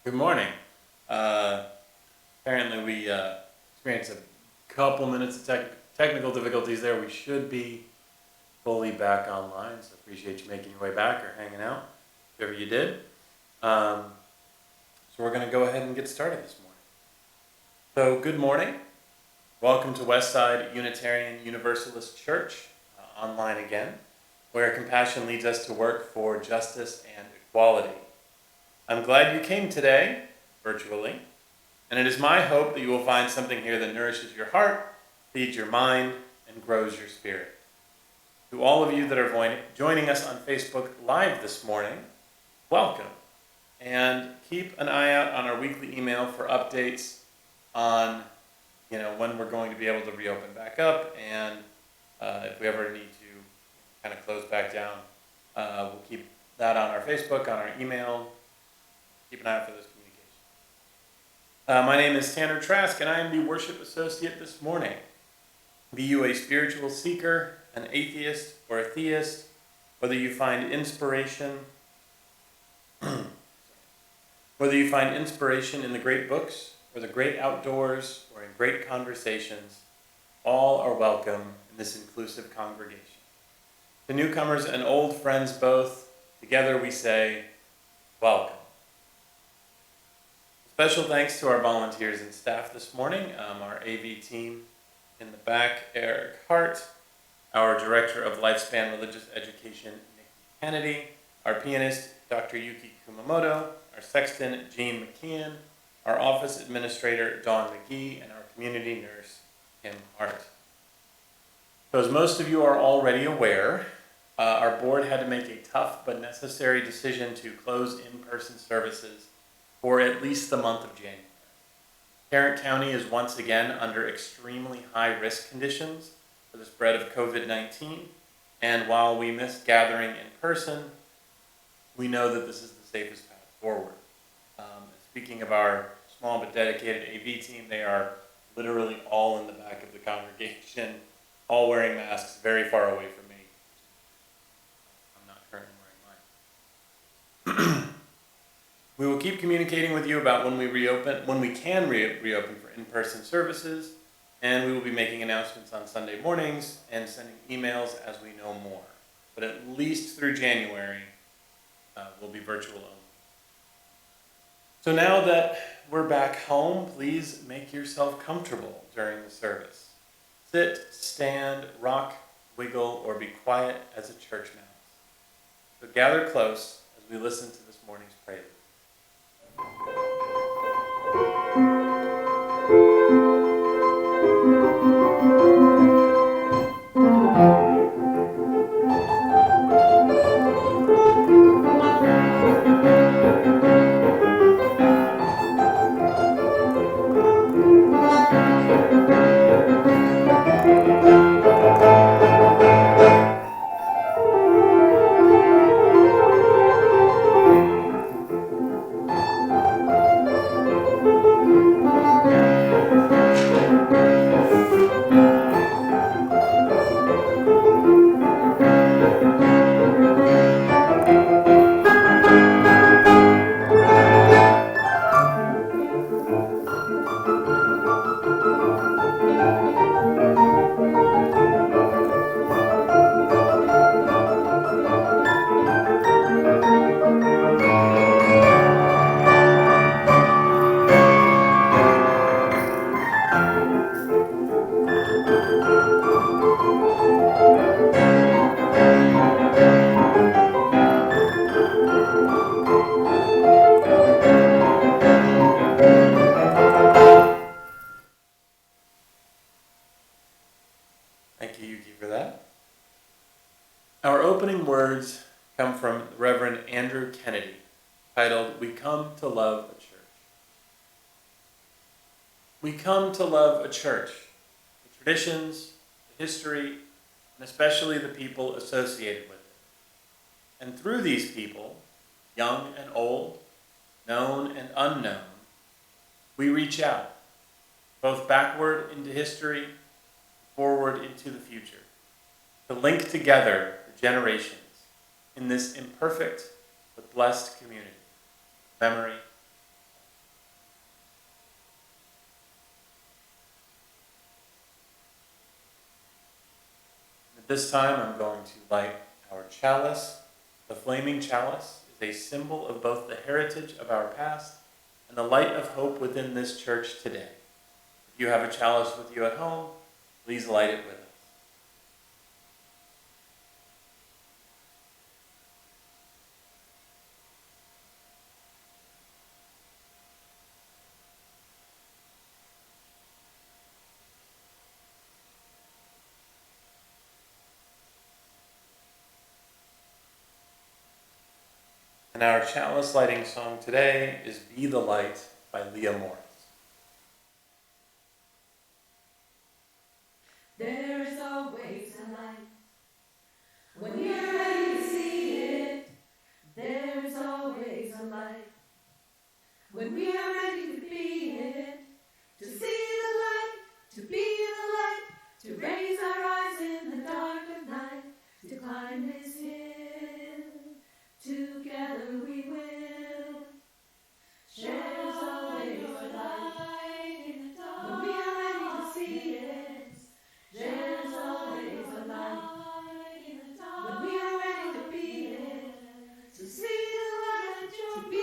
Good morning. Apparently we experienced a couple minutes of technical difficulties there. We should be fully back online, so appreciate you making your way back or hanging out, whatever you did. So we're going to go ahead and get started this morning. So good morning. Welcome to Westside Unitarian Universalist Church, online again, where compassion leads us to work for justice and equality. I'm glad you came today, virtually, and it is my hope that you will find something here that nourishes your heart, feeds your mind, and grows your spirit. To all of you that are joining us on Facebook Live this morning, welcome. And keep an eye out on our weekly email for updates on when we're going to be able to reopen back up, and if we ever need to kind of close back down, we'll keep that on our Facebook, on our email. Keep an eye out for those communications. My name is Tanner Trask, and I am the worship associate this morning. Be you a spiritual seeker, an atheist, or a theist, whether you find inspiration in the great books, or the great outdoors, or in great conversations, all are welcome in this inclusive congregation. To newcomers and old friends both, together we say, welcome. Special thanks to our volunteers and staff this morning, our AV team in the back, Eric Hart, our Director of Lifespan Religious Education, Nikki Kennedy, our pianist, Dr. Yuki Kumamoto, our sexton, Jean McKeon, our office administrator, Dawn McGee, and our community nurse, Kim Hart. So as most of you are already aware, our board had to make a tough but necessary decision to close in-person services for at least the month of January. Tarrant County is once again under extremely high-risk conditions for the spread of COVID-19, and while we miss gathering in person, we know that this is the safest path forward. Speaking of our small but dedicated AV team, they are literally all in the back of the congregation, all wearing masks very far away from me. I'm not currently wearing mine. We will keep communicating with you about when we can reopen for in-person services, and we will be making announcements on Sunday mornings and sending emails as we know more. But at least through January, we'll be virtual only. So now that we're back home, please make yourself comfortable during the service. Sit, stand, rock, wiggle, or be quiet as a church mouse. So gather close as we listen to this morning's prelude. Thank you, Yuki, for that. Our opening words come from Reverend Andrew Kennedy, titled, "We Come to Love a Church." We come to love a church, the traditions, the history, and especially the people associated with it. And through these people, young and old, known and unknown, we reach out, both backward into history, forward into the future, to link together the generations in this imperfect but blessed community, memory, This time I'm going to light our chalice. The flaming chalice is a symbol of both the heritage of our past and the light of hope within this church today. If you have a chalice with you at home, please light it with us. And our chalice lighting song today is Be the Light by Leah Morris. There is always a light when you're ready to see it. There is always a light when we are ready to be it. To see the light, to be the light, to raise our eyes in the dark of night, to climb this hill. Together we will. There's always a light in the dark when we are ready to see it. There's always a light in the dark when we are ready to be it. To see the light, to be the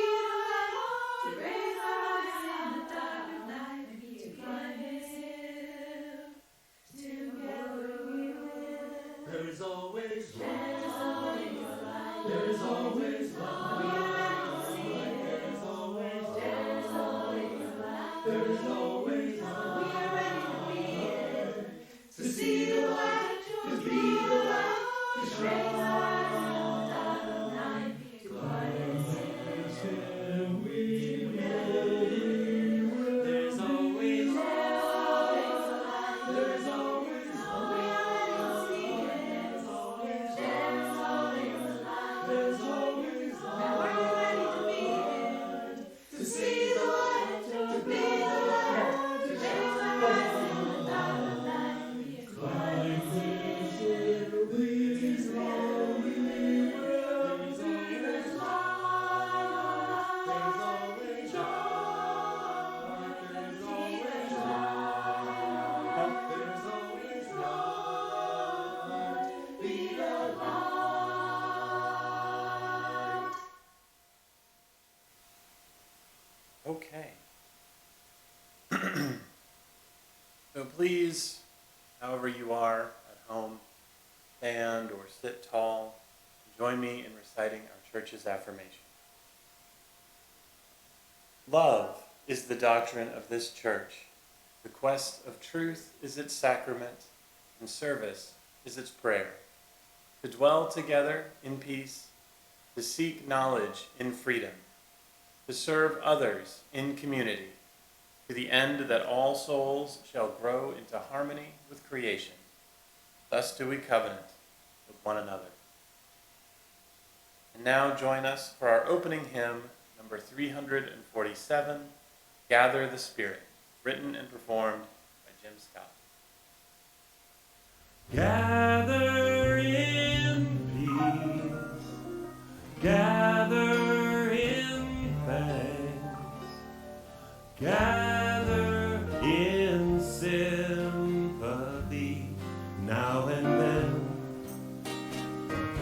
light, to raise our eyes in the dark of night, to climb this hill. Together we will. There is always There's always a light. there is always When we are ready to see it. there is always There's always a light. there is always We are ready to be it. to see the light, to be the light, to Raise shine. our eyes in the dark of night, to climb this hill. There's always There's always a light. there's always When we are ready to see it. there's always There's always a light. there's always Now we're ready to be it. to see the light, to be the light, to Raise our eyes in the dark of night, to climb this hill. please Lord, we will. There's There's always light. there's always light, there's always light, there's always light, be the light. Okay. So please, however you are at home, stand or sit tall, join me in reciting our church's affirmation. Love is the doctrine of this church. The quest of truth is its sacrament, and service is its prayer. To dwell together in peace, to seek knowledge in freedom, to serve others in community, to the end that all souls shall grow into harmony with creation. Thus do we covenant with one another. And now join us for our opening hymn, number 347, Gather the Spirit, written and performed by Jim Scott. Gather in peace, gather in thanks, gather in sympathy now and then,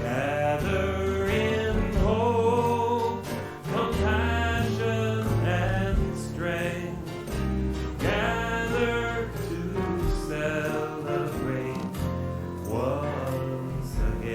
gather in hope, compassion and strength, gather to celebrate once again.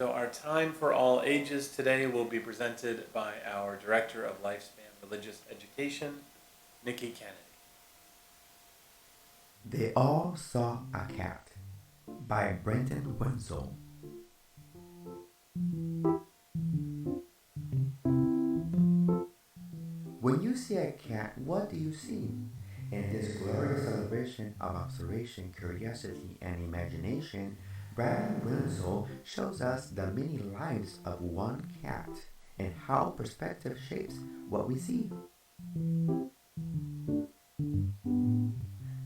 So our time for all ages today will be presented by our Director of Lifespan Religious Education, Nikki Kennedy. They All Saw a Cat by Brendan Wenzel. When you see a cat, what do you see? In this glorious celebration of observation, curiosity, and imagination, Brendan Wenzel shows us the many lives of one cat and how perspective shapes what we see.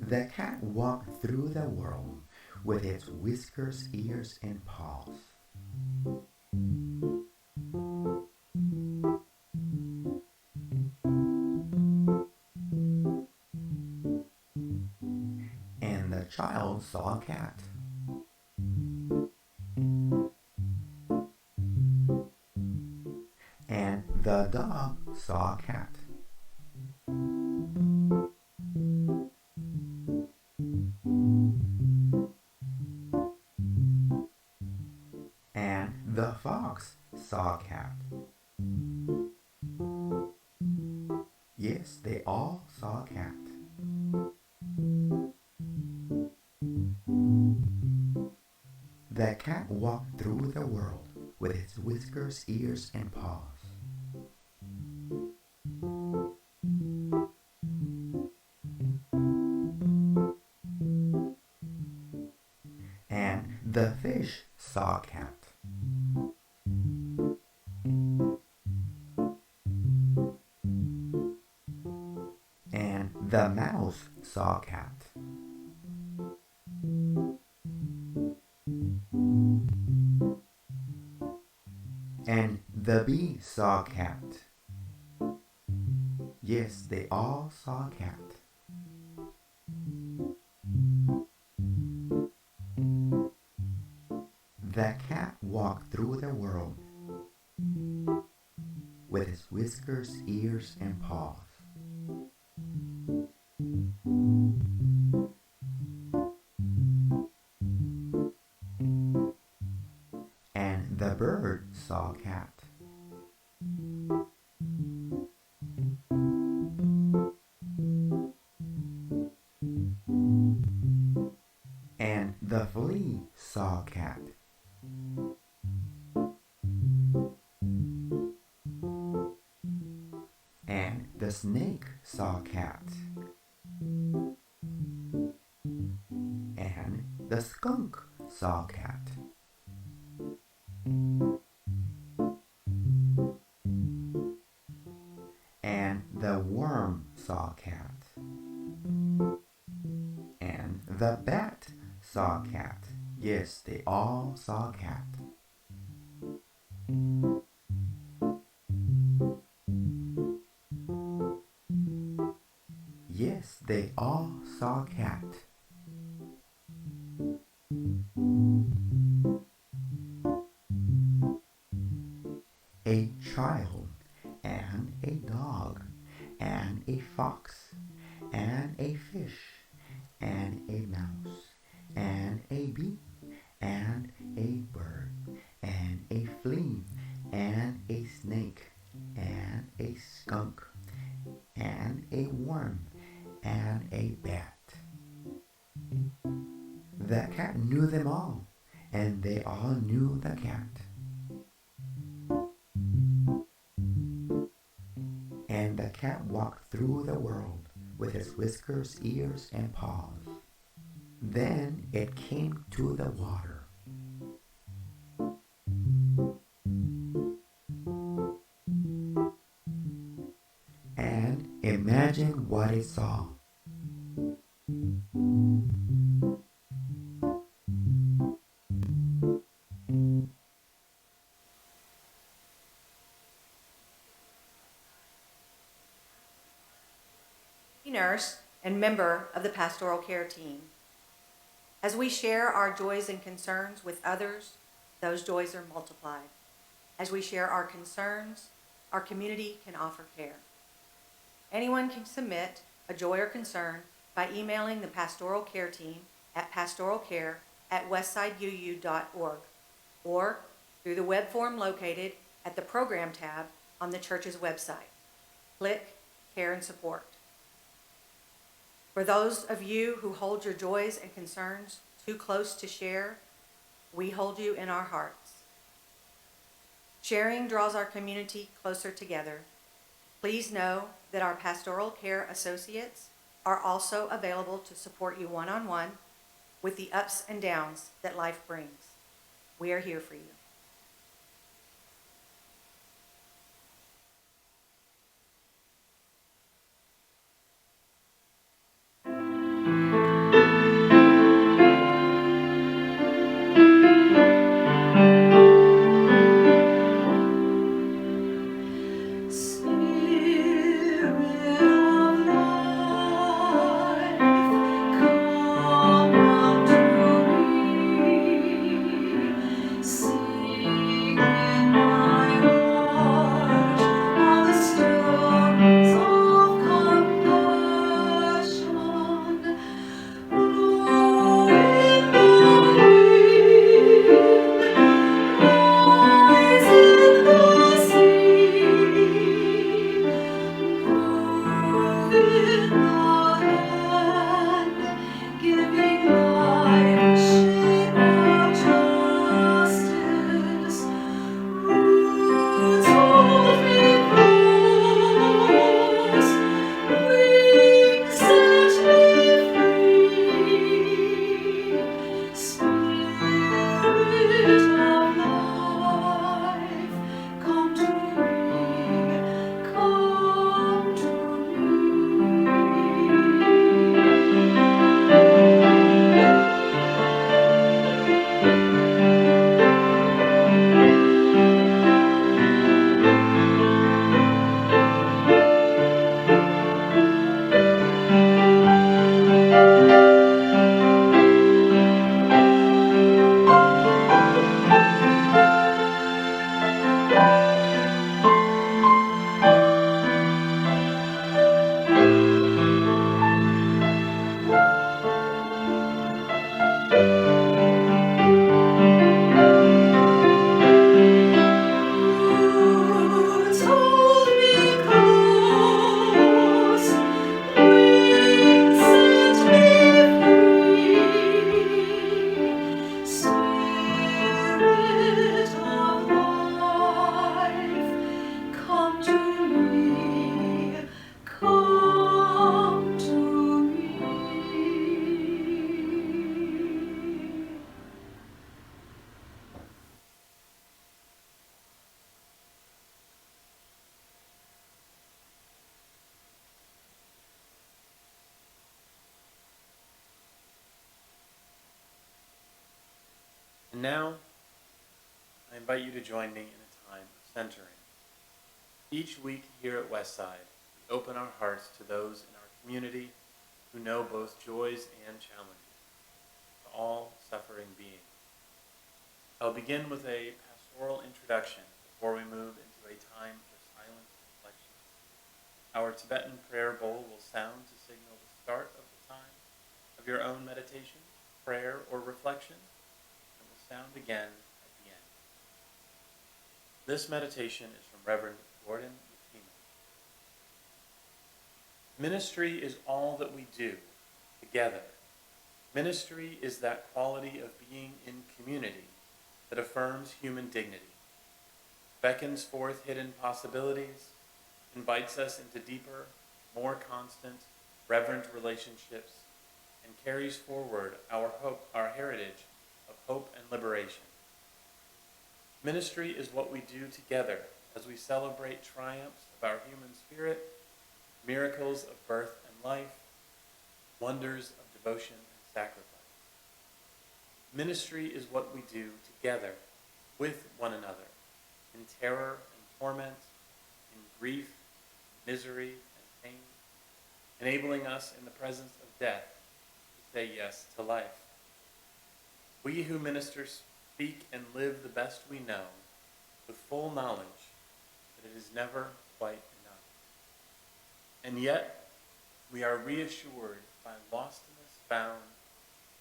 The cat walked through the world with its whiskers, ears, and paws. And the child saw a cat. And the dog saw a cat. And the fox saw a cat. Yes, they all saw a cat. The cat walked through the world with its whiskers, ears, and paws. And the fish saw a cat. And the mouse saw a cat. And the bee saw a cat. Yes, they all saw a cat. The cat walked through the world with its whiskers, ears, and paws. And the bird saw a cat. And the flea saw a cat. And the snake saw a cat. And the skunk saw a cat. And the worm saw a cat. And the bat saw a cat. Yes, they all saw a cat. Yes, they all saw a cat. A child, and a dog, and a fox, and a fish, and a mouse, and a bee, and a bird, and a flea, and a snake, and a skunk, and a worm, and a bat. The cat knew them all, and they all knew the cat. And the cat walked through the world with its whiskers, ears, and paws. Then it came to the water. And imagine what it saw. Nurse and member of the pastoral care team. As we share our joys and concerns with others, those joys are multiplied. As we share our concerns, our community can offer care. Anyone can submit a joy or concern by emailing the pastoral care team at pastoralcare@westsideu.org or through the web form located at the Program tab on the church's website. Click Care and Support. For those of you who hold your joys and concerns too close to share, we hold you in our hearts. Sharing draws our community closer together. Please know that our pastoral care associates are also available to support you one-on-one with the ups and downs that life brings. We are here for you. And now, I invite you to join me in a time of centering. Each week here at Westside, we open our hearts to those in our community who know both joys and challenges, to all suffering beings. I'll begin with a pastoral introduction before we move into a time for silent reflection. Our Tibetan prayer bowl will sound to signal the start of the time of your own meditation, prayer, or reflection, and will sound again at the end. This meditation is from Reverend Gordon Yakima. Ministry is all that we do together. Ministry is that quality of being in community that affirms human dignity, beckons forth hidden possibilities, invites us into deeper, more constant, reverent relationships, and carries forward our hope, our heritage of hope and liberation. Ministry is what we do together as we celebrate triumphs of our human spirit, miracles of birth and life, wonders of devotion and sacrifice. Ministry is what we do together with one another in terror and torment, in grief, misery, and pain, enabling us in the presence of death to say yes to life. We who minister speak and live the best we know with full knowledge that it is never quite enough. And yet, we are reassured by lostness found,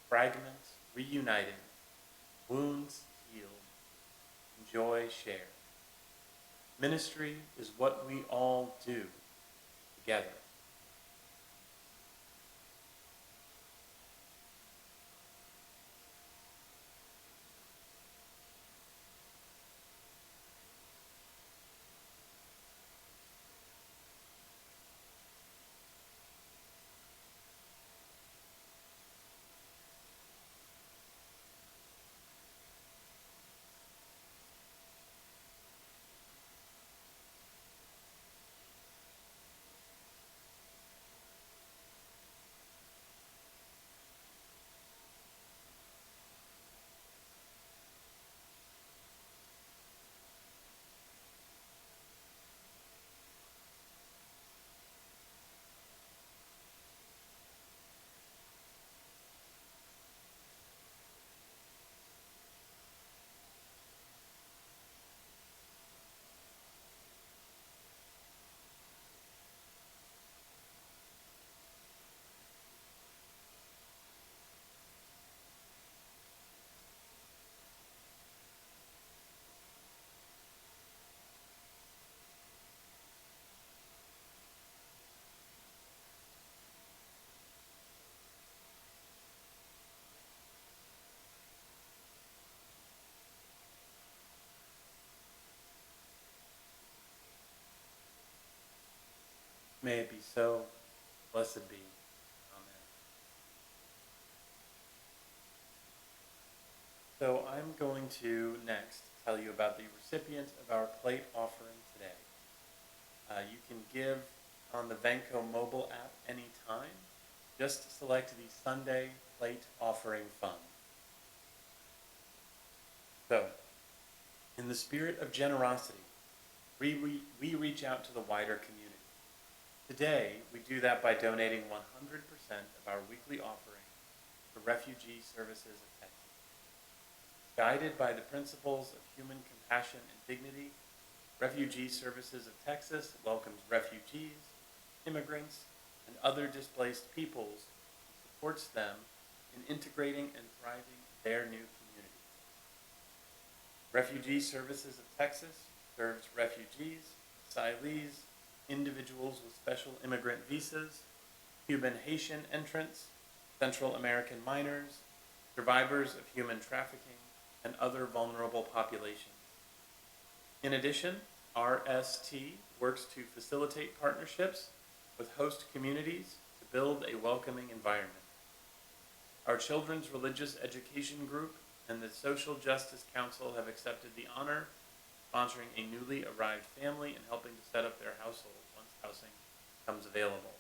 fragments reunited, wounds healed, and enjoy, share. Ministry is what we all do together. May it be so. Blessed be. Amen. So I'm going to next tell you about the recipient of our plate offering today. You can give on the Venco mobile app anytime. Just select the Sunday Plate Offering Fund. So, in the spirit of generosity, we reach out to the wider community. Today, we do that by donating 100% of our weekly offering to Refugee Services of Texas. Guided by the principles of human compassion and dignity, Refugee Services of Texas welcomes refugees, immigrants, and other displaced peoples and supports them in integrating and thriving in their new community. Refugee Services of Texas serves refugees, asylees, individuals with special immigrant visas, Cuban Haitian entrants, Central American minors, survivors of human trafficking, and other vulnerable populations. In addition, RST works to facilitate partnerships with host communities to build a welcoming environment. Our Children's Religious Education Group and the Social Justice Council have accepted the honor of sponsoring a newly arrived family and helping to set up their household once housing becomes available.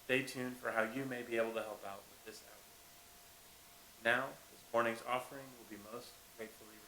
Stay tuned for how you may be able to help out with this outreach. Now, this morning's offering will be most gratefully received.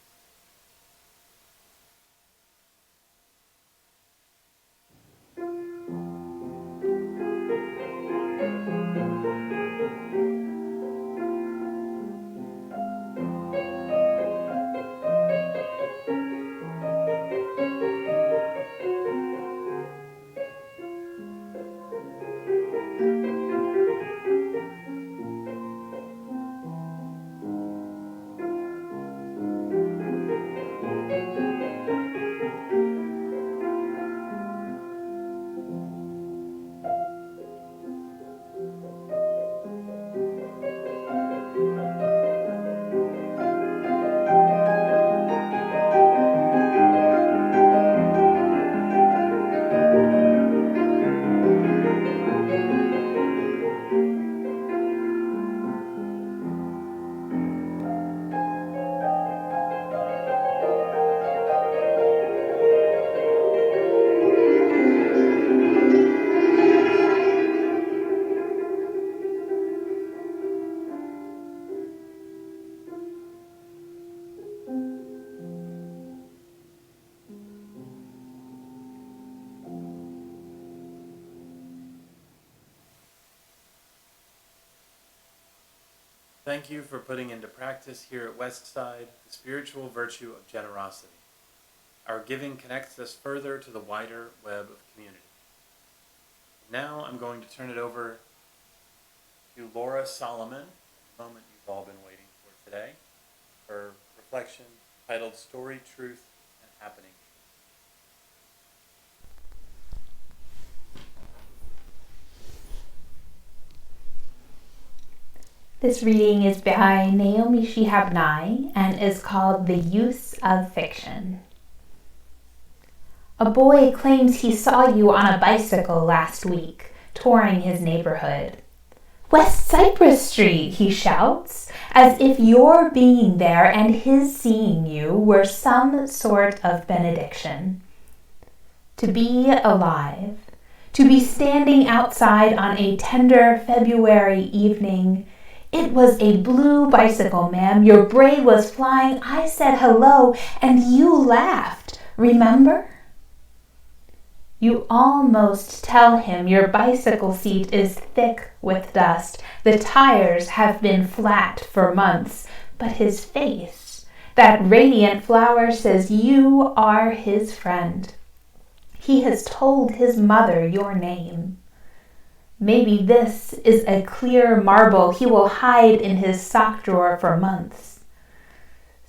Thank you for putting into practice here at Westside the spiritual virtue of generosity. Our giving connects us further to the wider web of community. Now I'm going to turn it over to Laura Solomon, the moment you've all been waiting for today, for reflection titled Story, Truth, happening. This reading is by Naomi Shihab Nye and is called The Use of Fiction. A boy claims he saw you on a bicycle last week, touring his neighborhood. "West Cypress Street," he shouts, as if your being there and his seeing you were some sort of benediction. To be alive, to be standing outside on a tender February evening. "It was a blue bicycle, ma'am. Your braid was flying. I said hello, and you laughed. Remember?" You almost tell him your bicycle seat is thick with dust. The tires have been flat for months. But his face, that radiant flower, says you are his friend. He has told his mother your name. Maybe this is a clear marble he will hide in his sock drawer for months.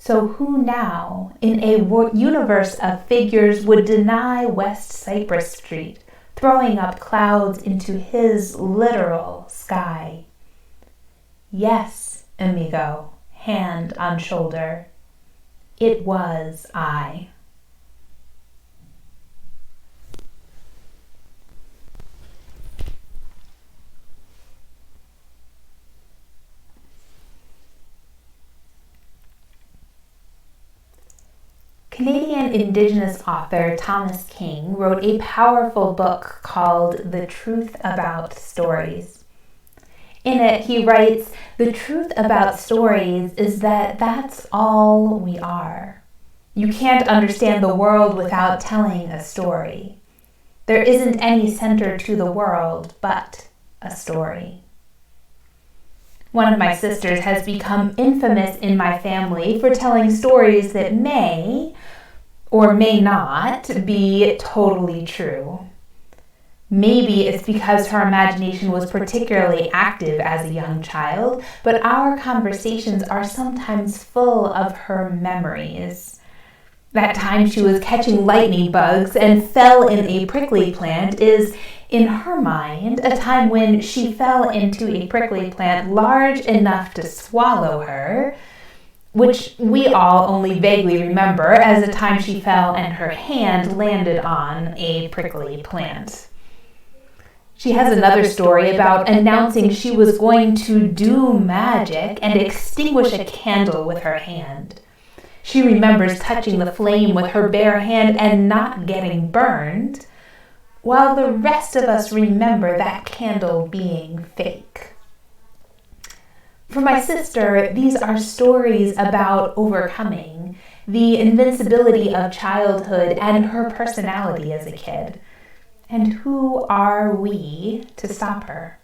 So who now, in a universe of figures, would deny West Cypress Street, throwing up clouds into his literal sky? Yes, amigo, hand on shoulder. It was I. Canadian Indigenous author Thomas King wrote a powerful book called The Truth About Stories. In it, he writes, "The truth about stories is that that's all we are. You can't understand the world without telling a story. There isn't any center to the world but a story." One of my sisters has become infamous in my family for telling stories that may or may not be totally true. Maybe it's because her imagination was particularly active as a young child, but our conversations are sometimes full of her memories. That time she was catching lightning bugs and fell in a prickly plant is, in her mind, a time when she fell into a prickly plant large enough to swallow her, which we all only vaguely remember as a time she fell and her hand landed on a prickly plant. She has another story about announcing she was going to do magic and extinguish a candle with her hand. She remembers touching the flame with her bare hand and not getting burned, while the rest of us remember that candle being fake. For my sister, these are stories about overcoming the invincibility of childhood and her personality as a kid. And who are we to stop her?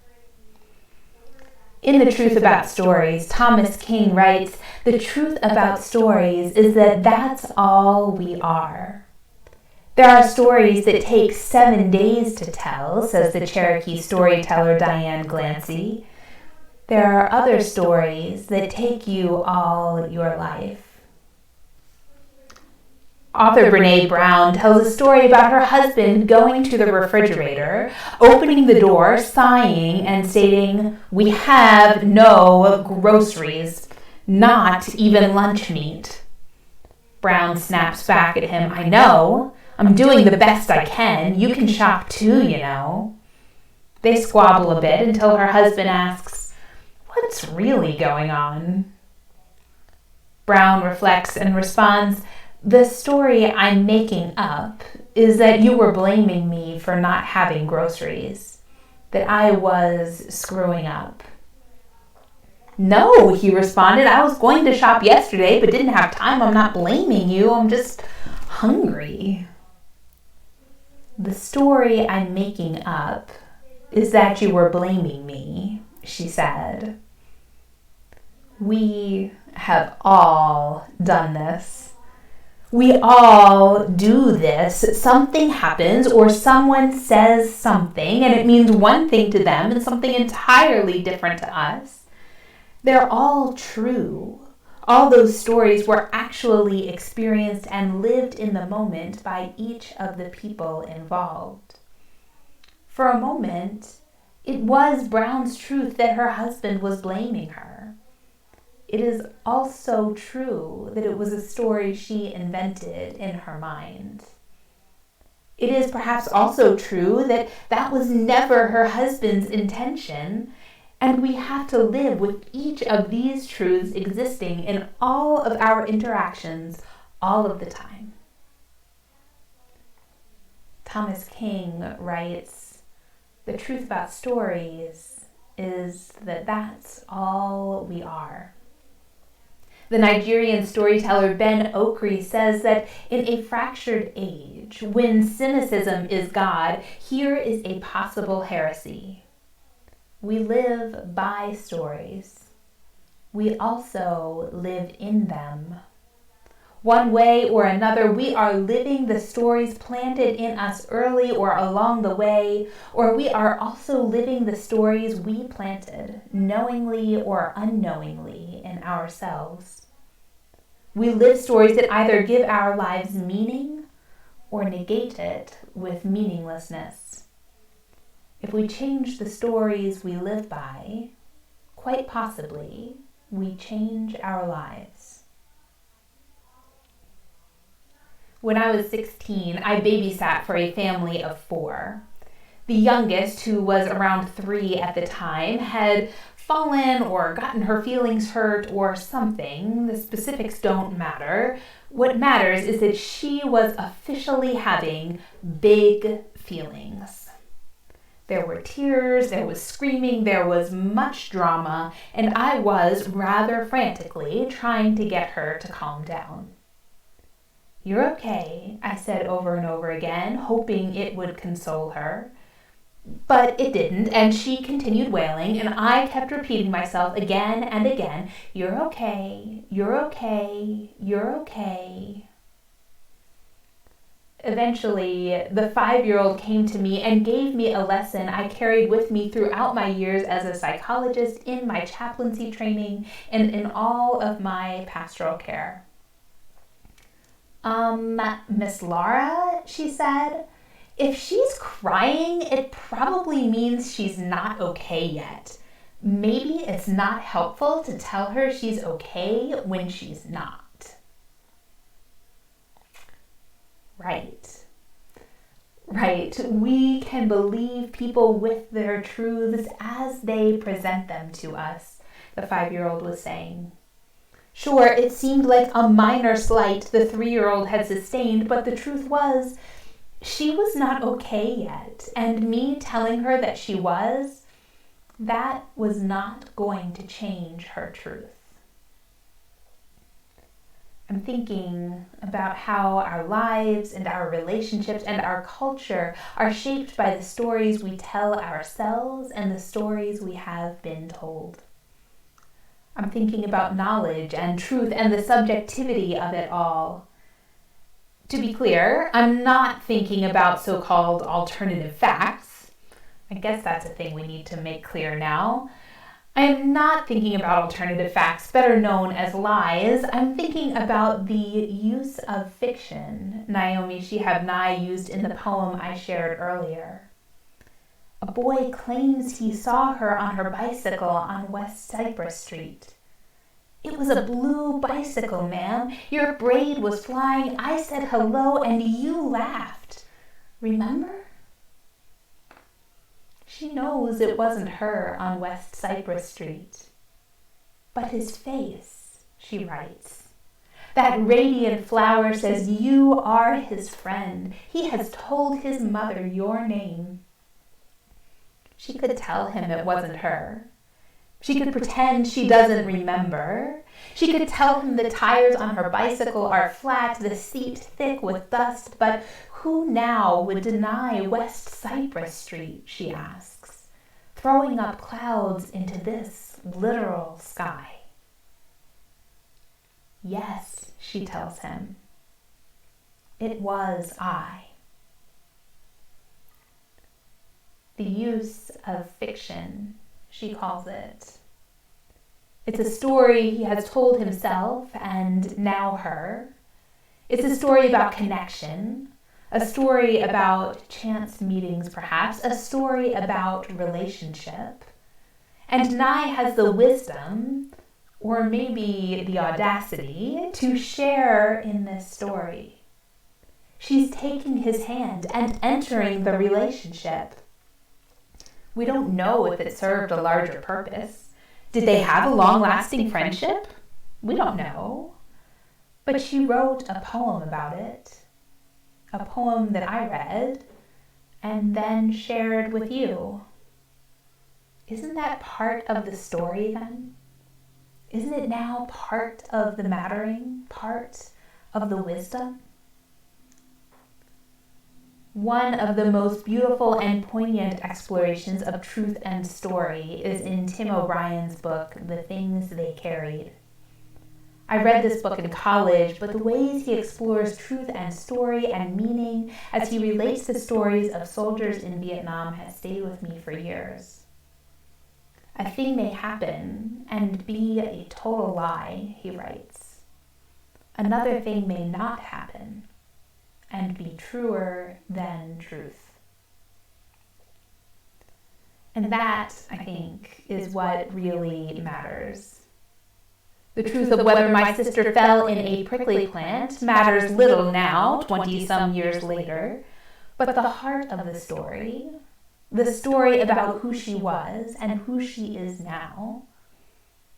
In The Truth About Stories, Thomas King writes, "The truth about stories is that that's all we are. There are stories that take 7 days to tell," says the Cherokee storyteller Diane Glancy. "There are other stories that take you all your life." Author Brene Brown tells a story about her husband going to the refrigerator, opening the door, sighing, and stating, "We have no groceries, not even lunch meat." Brown snaps back at him, "I know. I'm doing the best I can. You can shop too, you know." They squabble a bit until her husband asks, "What's really going on?" Brown reflects and responds, "The story I'm making up is that you were blaming me for not having groceries, that I was screwing up." "No," he responded, "I was going to shop yesterday but didn't have time. I'm not blaming you. I'm just hungry." "The story I'm making up is that you were blaming me," she said. We have all done this. We all do this. Something happens or someone says something and it means one thing to them and something entirely different to us. They're all true. All those stories were actually experienced and lived in the moment by each of the people involved. For a moment, it was Brown's truth that her husband was blaming her. It is also true that it was a story she invented in her mind. It is perhaps also true that that was never her husband's intention, and we have to live with each of these truths existing in all of our interactions all of the time. Thomas King writes, "The truth about stories is that that's all we are." The Nigerian storyteller Ben Okri says that in a fractured age, when cynicism is God, here is a possible heresy. We live by stories. We also live in them. One way or another, we are living the stories planted in us early or along the way, or we are also living the stories we planted, knowingly or unknowingly, in ourselves. We live stories that either give our lives meaning or negate it with meaninglessness. If we change the stories we live by, quite possibly, we change our lives. When I was 16, I babysat for a family of 4. The youngest, who was around 3 at the time, had fallen or gotten her feelings hurt or something. The specifics don't matter. What matters is that she was officially having big feelings. There were tears, there was screaming, there was much drama, and I was rather frantically trying to get her to calm down. "You're okay," I said over and over again, hoping it would console her. But it didn't, and she continued wailing, and I kept repeating myself again and again, "You're okay, you're okay, you're okay." Eventually, the 5-year-old came to me and gave me a lesson I carried with me throughout my years as a psychologist, in my chaplaincy training, and in all of my pastoral care. Miss Laura," she said, "if she's crying, it probably means she's not okay yet. Maybe it's not helpful to tell her she's okay when she's not." Right. We can believe people with their truths as they present them to us, the 5-year-old was saying. Sure, it seemed like a minor slight the 3-year-old had sustained, but the truth was, she was not okay yet, and me telling her that she was, that was not going to change her truth. I'm thinking about how our lives and our relationships and our culture are shaped by the stories we tell ourselves and the stories we have been told. I'm thinking about knowledge and truth and the subjectivity of it all. To be clear, I'm not thinking about so-called alternative facts. I guess that's a thing we need to make clear now. I am not thinking about alternative facts, better known as lies. I'm thinking about the use of fiction Naomi Shihab Nye used in the poem I shared earlier. A boy claims he saw her on her bicycle on West Cypress Street. "It was a blue bicycle, ma'am. Your braid was flying. I said hello and you laughed. Remember?" She knows it wasn't her on West Cypress Street. But his face, she writes. That radiant flower says you are his friend. He has told his mother your name. She could tell him it wasn't her. She could pretend she doesn't remember. She could tell him the tires on her bicycle are flat, the seat thick with dust, but who now would deny West Cypress Street, she asks, throwing up clouds into this literal sky? Yes, she tells him. It was I. The use of fiction, she calls it. It's a story he has told himself and now her. It's a story about connection, a story about chance meetings perhaps, a story about relationship. And Nye has the wisdom, or maybe the audacity, to share in this story. She's taking his hand and entering the relationship. We don't know if it served a larger purpose. Did they have a long-lasting friendship? We don't know. But she wrote a poem about it, a poem that I read and then shared with you. Isn't that part of the story then? Isn't it now part of the mattering, part of the wisdom? One of the most beautiful and poignant explorations of truth and story is in Tim O'Brien's book, The Things They Carried. I read this book in college, but the ways he explores truth and story and meaning as he relates the stories of soldiers in Vietnam has stayed with me for years. A thing may happen and be a total lie, he writes. Another thing may not happen and be truer than truth. And that, I think, is what really matters. The truth of whether my sister fell in a prickly plant matters little now, 20-some years later, but the heart of the story about who she was and who she is now,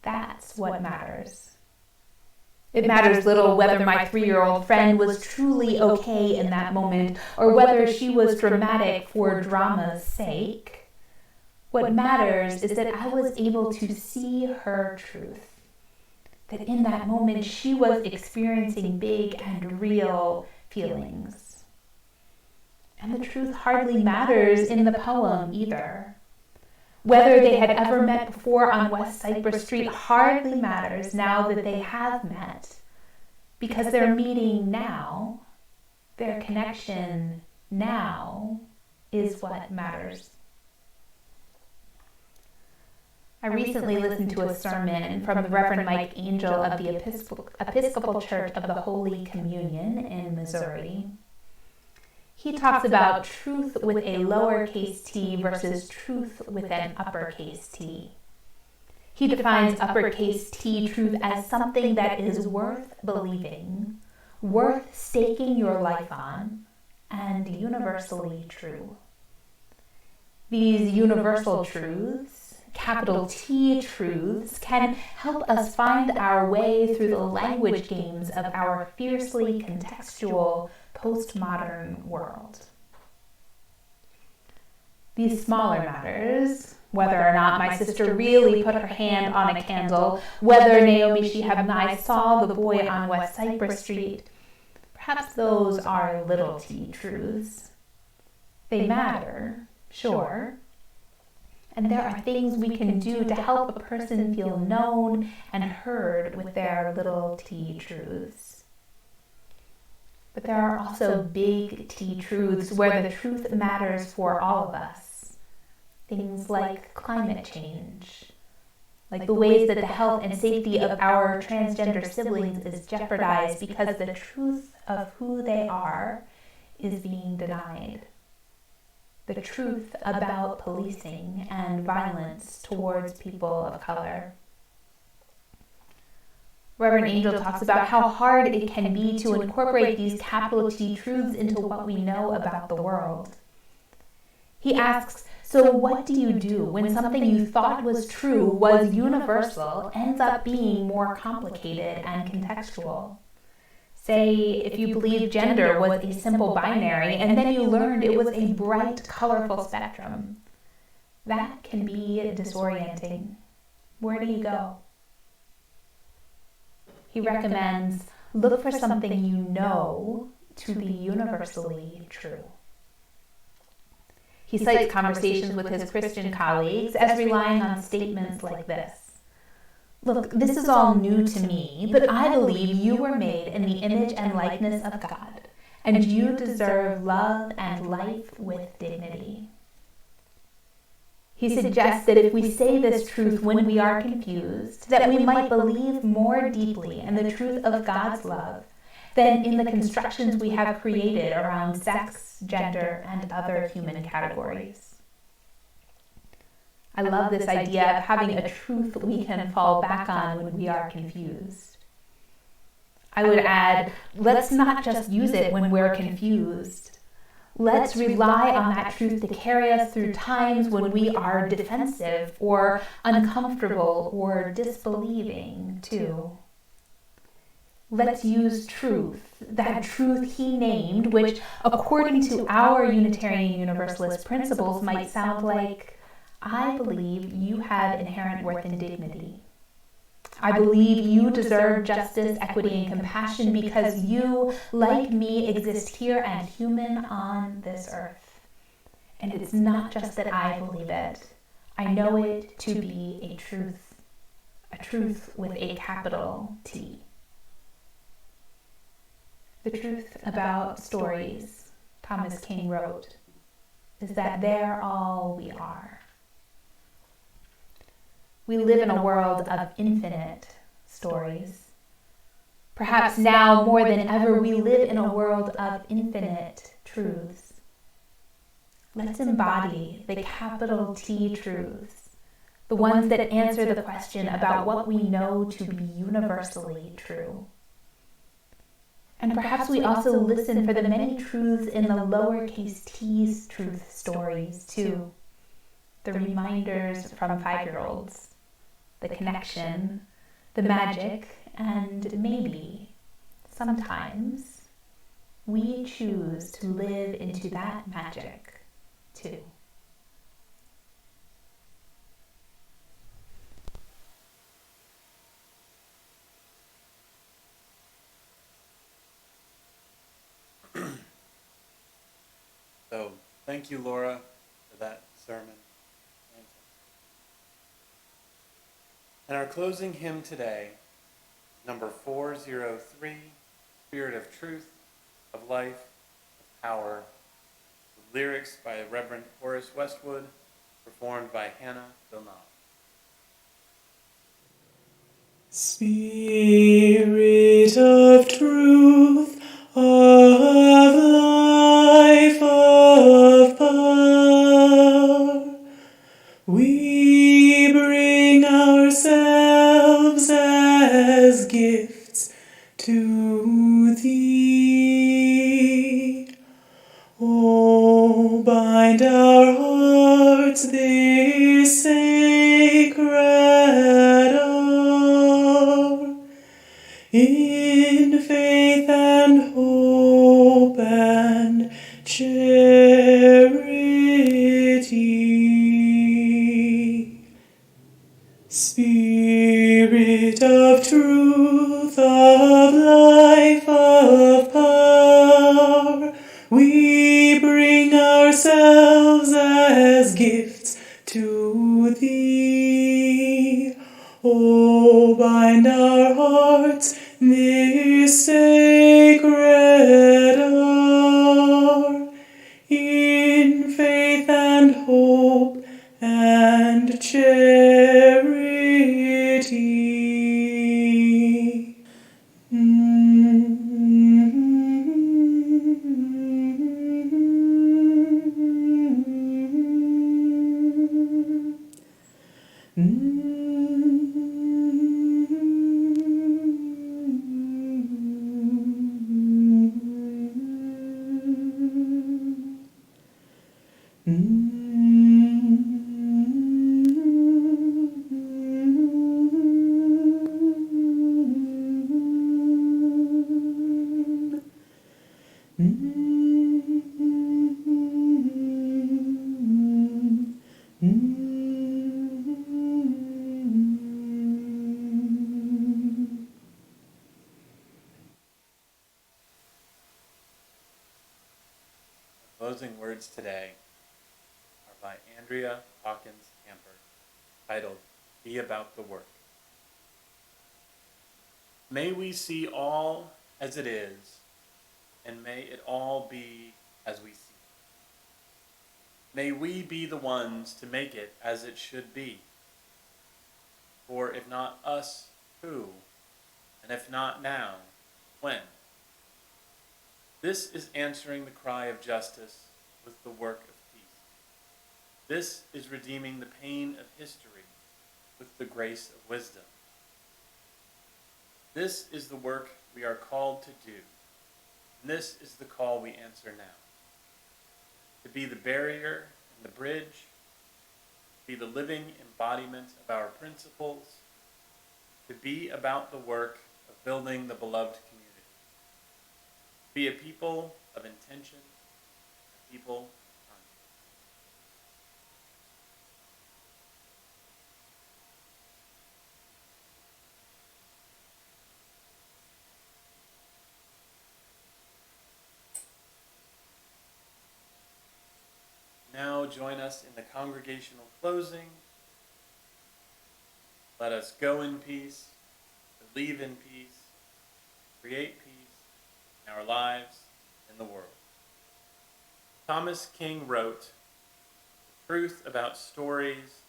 that's what matters. It matters little whether my 3-year-old friend was truly okay in that moment or whether she was dramatic for drama's sake. What matters is that I was able to see her truth. That in that moment she was experiencing big and real feelings. And the truth hardly matters in the poem either. Whether they had ever met before on West Cypress Street hardly matters now that they have met, because their meeting now, their connection now, is what matters. I recently listened to a sermon from the Reverend Mike Angel of the Episcopal Church of the Holy Communion in Missouri. He talks about truth with a lowercase t versus truth with an uppercase T. He defines uppercase T truth as something that is worth believing, worth staking your life on, and universally true. These universal truths, capital T truths, can help us find our way through the language games of our fiercely contextual postmodern world. These smaller matters, whether or not my sister really put her hand on a candle, whether Naomi Shihab Nye saw the boy on West Cypress Street, perhaps those are little t truths. They matter, sure. And there are things we can do to help a person feel known and heard with their little t truths. But there are also big T truths where the truth matters for all of us. Things like climate change, like the ways that the health and safety of our transgender siblings is jeopardized because the truth of who they are is being denied. The truth about policing and violence towards people of color. Reverend Angel talks about how hard it can be to incorporate these capital T truths into what we know about the world. He asks, so what do you do when something you thought was true, was universal, ends up being more complicated and contextual? Say, if you believed gender was a simple binary and then you learned it was a bright, colorful spectrum. That can be disorienting. Where do you go? He recommends, look for something you know to be universally true. He cites conversations with his Christian colleagues as relying on statements like this. Look, this is all new to me, but I believe you were made in the image and likeness of God, and you deserve love and life with dignity. He suggests that if we say this truth when we are confused, that we might believe more deeply in the truth of God's love than in the constructions we have created around sex, gender, and other human categories. I love this idea of having a truth we can fall back on when we are confused. I would add, let's not just use it when we're confused. Let's rely on that truth to carry us through times when we are defensive or uncomfortable or disbelieving too. Let's use truth, that truth he named, which according to our Unitarian Universalist principles might sound like, I believe you have inherent worth and dignity. I believe you deserve justice, equity, and compassion because you, like me, exist here and human on this earth. And it's not just that I believe it. I know it to be a truth with a capital T. The truth about stories, Thomas King wrote, is that they're all we are. We live in a world of infinite stories. Perhaps now more than ever, we live in a world of infinite truths. Let's embody the capital T truths, the ones that answer the question about what we know to be universally true. And perhaps we also listen for the many truths in the lowercase t's truth stories too. The reminders from 5-year-olds, the connection, the magic, and maybe, sometimes, we choose to live into that magic too. So, thank you, Laura, for that sermon. And our closing hymn today, number 403, Spirit of Truth, of Life, of Power, with lyrics by Reverend Horace Westwood, performed by Hannah Villeneuve. Spirit of truth, of life, of power, we bring ourselves as gifts to thee. Oh, bind our hearts this sacred hour in faith and hope and charity. Spirit of truth, of life, of power, we bring ourselves as gifts to thee. Oh, bind our hearts this sacred hour in faith and hope and charity. Closing words today are by Andrea Hawkins Camper, titled, Be About the Work. May we see all as it is, and may it all be as we see it. May we be the ones to make it as it should be. For if not us, who? And if not now, when? This is answering the cry of justice with the work of peace. This is redeeming the pain of history with the grace of wisdom. This is the work we are called to do, and this is the call we answer now. To be the barrier and the bridge, to be the living embodiment of our principles, to be about the work of building the beloved community. Be a people of intention, a people of conscience. Now join us in the congregational closing. Let us go in peace, believe in peace, create peace in our lives and the world. Thomas King wrote, "The truth about stories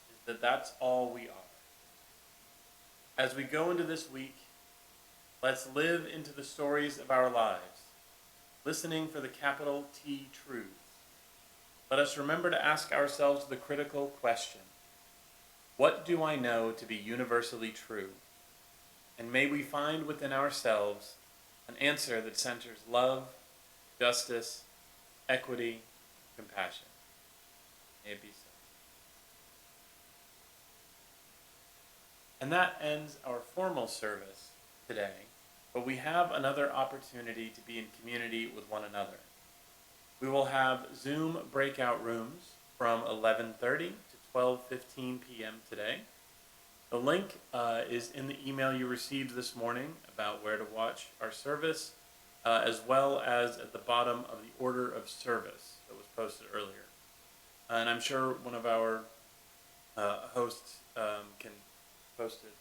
is that that's all we are." As we go into this week, let's live into the stories of our lives, listening for the capital T truths. Let us remember to ask ourselves the critical question, what do I know to be universally true? And may we find within ourselves an answer that centers love, justice, equity, compassion. May it be so. And that ends our formal service today, but we have another opportunity to be in community with one another. We will have Zoom breakout rooms from 11:30 to 12:15 p.m. today. The link is in the email you received this morning about where to watch our service, as well as at the bottom of the order of service that was posted earlier. And I'm sure one of our hosts can post it.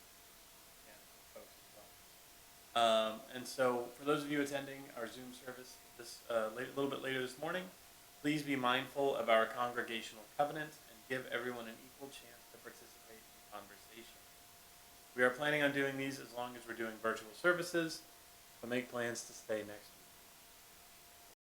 Yeah, post as well. And so for those of you attending our Zoom service this a little bit later this morning, please be mindful of our congregational covenant and give everyone an equal chance to participate in conversation. We are planning on doing these as long as we're doing virtual services, so make plans to stay next week.